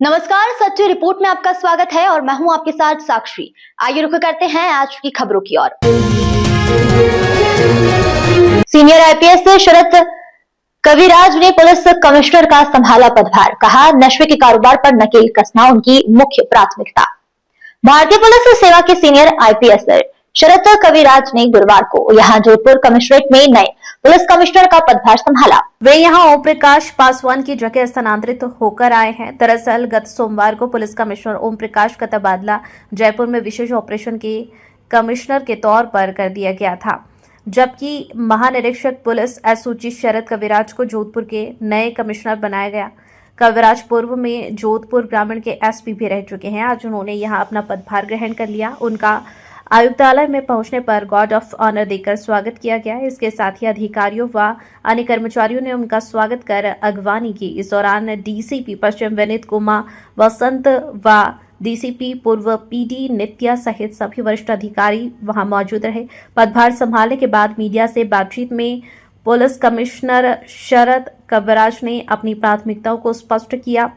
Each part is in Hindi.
नमस्कार, सच्ची रिपोर्ट में आपका स्वागत है और मैं हूं आपके साथ साक्षी। आइए रुक करते हैं आज की खबरों की ओर। सीनियर आईपीएस शरद कविराज ने पुलिस कमिश्नर का संभाला पदभार, कहा नशे के कारोबार पर नकेल कसना उनकी मुख्य प्राथमिकता। भारतीय पुलिस सेवा के सीनियर आईपीएस शरद कविराज ने गुरुवार को यहां जोधपुर कमिश्नरेट में नए पुलिस कमिश्नर का पदभार संभाला। वे यहां ओम प्रकाश पासवान की जगह स्थानांतरित होकर आए हैं। दरअसल गत सोमवार को पुलिस कमिश्नर ओम प्रकाश का तबादला जयपुर में विशेष ऑपरेशन के कमिश्नर के तौर पर कर दिया गया था, जबकि महानिरीक्षक पुलिस एसओजी शरद कविराज को जोधपुर के नए कमिश्नर बनाया गया। कविराज पूर्व में जोधपुर ग्रामीण के एसपी भी रह चुके हैं। आज उन्होंने यहां अपना पदभार ग्रहण कर लिया। उनका आयुक्तालय में पहुंचने पर गार्ड ऑफ ऑनर देकर स्वागत किया गया। इसके साथ ही अधिकारियों व अन्य कर्मचारियों ने उनका स्वागत कर अगवानी की। इस दौरान डीसीपी पश्चिम विनीत कुमार वसंत व डीसीपी पूर्व पीडी नित्या सहित सभी वरिष्ठ अधिकारी वहां मौजूद रहे। पदभार संभालने के बाद मीडिया से बातचीत में पुलिस कमिश्नर शरद कविराज ने अपनी प्राथमिकताओं को स्पष्ट किया।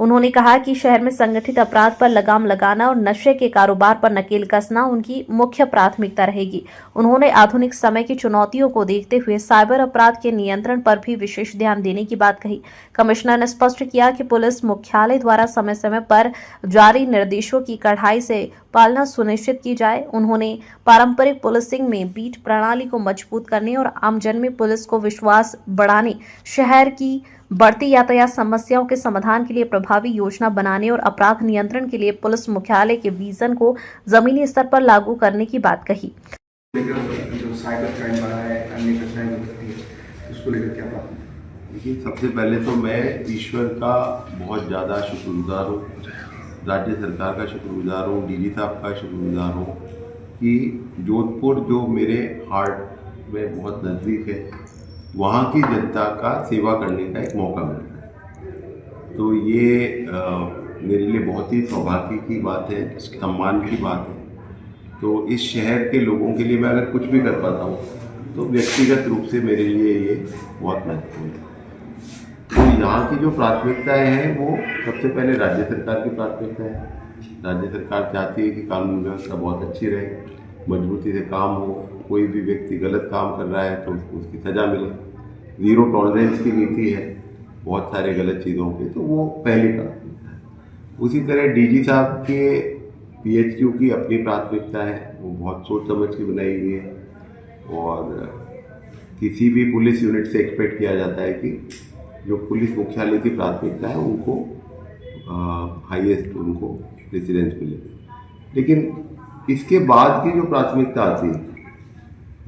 उन्होंने कहा कि शहर में संगठित अपराध पर लगाम लगाना और नशे के कारोबार पर नकेल कसना उनकी मुख्य प्राथमिकता रहेगी। उन्होंने आधुनिक समय की चुनौतियों को देखते हुए साइबर अपराध के नियंत्रण पर भी विशेष ध्यान देने की बात कही। कमिश्नर ने स्पष्ट किया कि पुलिस मुख्यालय द्वारा समय समय पर जारी निर्देशों की कड़ाई से पालना सुनिश्चित की जाए। उन्होंने पारंपरिक पुलिसिंग में बीट प्रणाली को मजबूत करने और आमजन में पुलिस को विश्वास बढ़ाने, शहर की बढ़ती यातायात समस्याओं के समाधान के लिए प्रभावी योजना बनाने और अपराध नियंत्रण के लिए पुलिस मुख्यालय के विजन को जमीनी स्तर पर लागू करने की बात कही। जो साइबर क्राइम बढ़ा है, अन्य घटनाएं जो घटती है, उसको लेकर क्या बात है? देखिए, सबसे पहले तो मैं ईश्वर का बहुत ज़्यादा शुक्रगुजार हूँ, राज्य सरकार का शुक्रगुजार हूँ, डीजी साहब का शुक्रगुजार हूँ कि जोधपुर जो मेरे हार्ट में बहुत नज़दीक है, वहाँ की जनता का सेवा करने का एक मौका मिलता है। तो ये मेरे लिए बहुत ही सौभाग्य की बात है, सम्मान की बात है। तो इस शहर के लोगों के लिए मैं अगर कुछ भी कर पाता हूँ तो व्यक्तिगत रूप से मेरे लिए ये बहुत महत्वपूर्ण है। तो यहाँ की जो प्राथमिकताएं हैं वो सबसे पहले राज्य सरकार की प्राथमिकता है। राज्य सरकार चाहती है कि कानून व्यवस्था बहुत अच्छी रहे, मजबूती से काम हो, कोई भी व्यक्ति गलत काम कर रहा है तो उसको उसकी सज़ा मिले। ज़ीरो टॉलरेंस की नीति है बहुत सारे गलत चीज़ों पे, तो वो पहली प्राथमिकता है। उसी तरह डीजी साहब के पीएचक्यू की अपनी प्राथमिकता है, वो बहुत सोच समझ के बनाई हुई है और किसी भी पुलिस यूनिट से एक्सपेक्ट किया जाता है कि जो पुलिस मुख्यालय की प्राथमिकता है उनको हाईएस्ट उनको प्रेसिडेंस मिले। लेकिन इसके बाद की जो प्राथमिकता आती है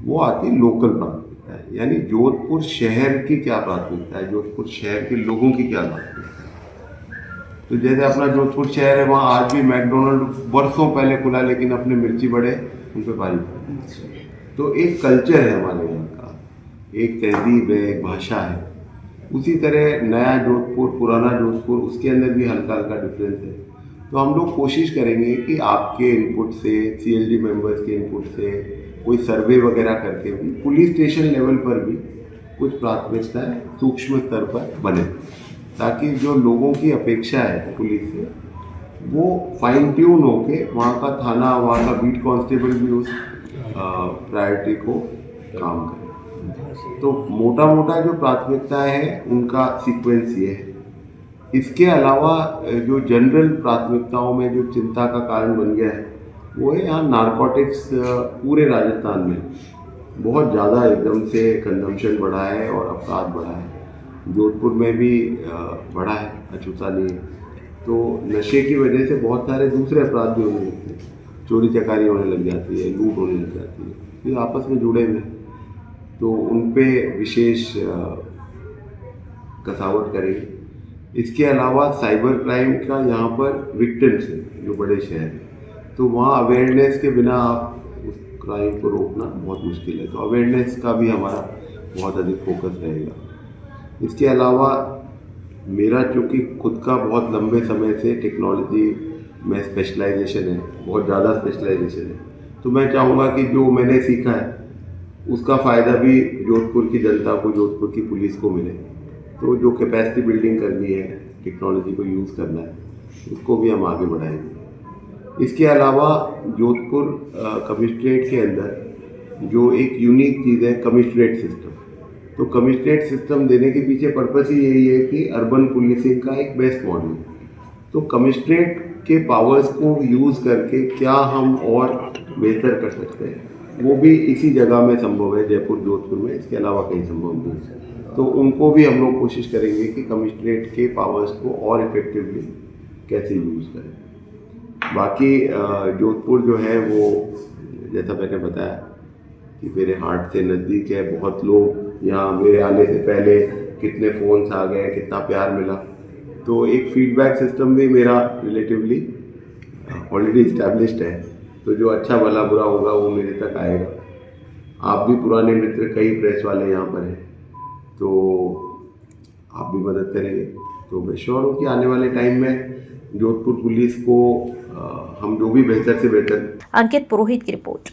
वो आती है लोकल प्राथमिकता है, यानी जोधपुर शहर की क्या प्राथमिकता है, जोधपुर शहर के लोगों की क्या प्राथमिकता है। तो जैसे अपना जोधपुर शहर है, वहाँ आज भी मैकडोनल्ड वर्षों पहले खुला, लेकिन अपने मिर्ची बड़े उन पर भारी पड़े। तो एक कल्चर है हमारे यहाँ का, एक तहजीब है, एक भाषा है। उसी तरह नया जोधपुर, पुराना जोधपुर, उसके अंदर भी हल्का हल्का डिफरेंस है। तो हम लोग कोशिश करेंगे कि आपके इनपुट से, सीएलडी मेंबर्स के इनपुट से, कोई सर्वे वगैरह करके भी पुलिस स्टेशन लेवल पर भी कुछ प्राथमिकताएं सूक्ष्म स्तर पर बने, ताकि जो लोगों की अपेक्षा है पुलिस से वो फाइन ट्यून होके वहाँ का थाना, वहाँ का बीट कांस्टेबल भी उस प्रायोरिटी को काम करे। तो मोटा मोटा जो प्राथमिकताएं हैं उनका सीक्वेंस ये है। इसके अलावा जो जनरल प्राथमिकताओं में जो चिंता का कारण बन गया है वो है यहाँ नारकोटिक्स। पूरे राजस्थान में बहुत ज़्यादा एकदम से कंजम्पशन बढ़ा है और अपराध बढ़ा है। जोधपुर में भी बढ़ा है, अछूता नहीं है। तो नशे की वजह से बहुत सारे दूसरे अपराध भी होने लगते हैं, चोरी चकारी होने लग जाती है, लूट होने लग जाती है, ये आपस में जुड़े हुए हैं। तो उन पे विशेष कसावट करेंगे। इसके अलावा साइबर क्राइम का यहाँ पर विक्टिम्स है जो बड़े शहर हैं, तो वहाँ अवेयरनेस के बिना आप उस क्राइम को रोकना बहुत मुश्किल है। तो अवेयरनेस का भी हमारा बहुत अधिक फोकस रहेगा। इसके अलावा मेरा चूँकि खुद का बहुत लंबे समय से टेक्नोलॉजी में स्पेशलाइजेशन है, बहुत ज़्यादा स्पेशलाइजेशन है, तो मैं चाहूँगा कि जो मैंने सीखा है उसका फ़ायदा भी जोधपुर की जनता को, जोधपुर की पुलिस को मिले। तो जो कैपेसिटी बिल्डिंग करनी है, टेक्नोलॉजी को यूज़ करना है, उसको भी हम आगे बढ़ाएंगे। इसके अलावा जोधपुर कमिश्नरेट के अंदर जो एक यूनिक चीज़ है कमिश्नरेट सिस्टम, तो कमिश्नरेट सिस्टम देने के पीछे पर्पस ही यही है कि अर्बन पुलिसिंग का एक बेस्ट मॉडल। तो कमिश्नरेट के पावर्स को यूज़ करके क्या हम और बेहतर कर सकते हैं, वो भी इसी जगह में संभव है, जयपुर जोधपुर में, इसके अलावा कहीं संभव नहीं है। तो उनको भी हम लोग कोशिश करेंगे कि कमिश्नरेट के पावर्स को और इफेक्टिवली कैसे यूज़ करें। बाकी जोधपुर जो है वो जैसा मैंने बताया कि मेरे हार्ट से नज़दीक है। बहुत लोग यहाँ मेरे आने से पहले कितने फ़ोन्स आ गए, कितना प्यार मिला, तो एक फीडबैक सिस्टम भी मेरा रिलेटिवली ऑलरेडी इस्टेब्लिश्ड है। तो जो अच्छा भला बुरा होगा वो मेरे तक आएगा। आप भी पुराने मित्र, कई प्रेस वाले यहाँ पर हैं, तो आप भी मदद करेंगे। तो मैं श्योर हूँ कि आने वाले टाइम में जोधपुर पुलिस को हम जो भी बेहतर से बेहतर। अंकित पुरोहित की रिपोर्ट।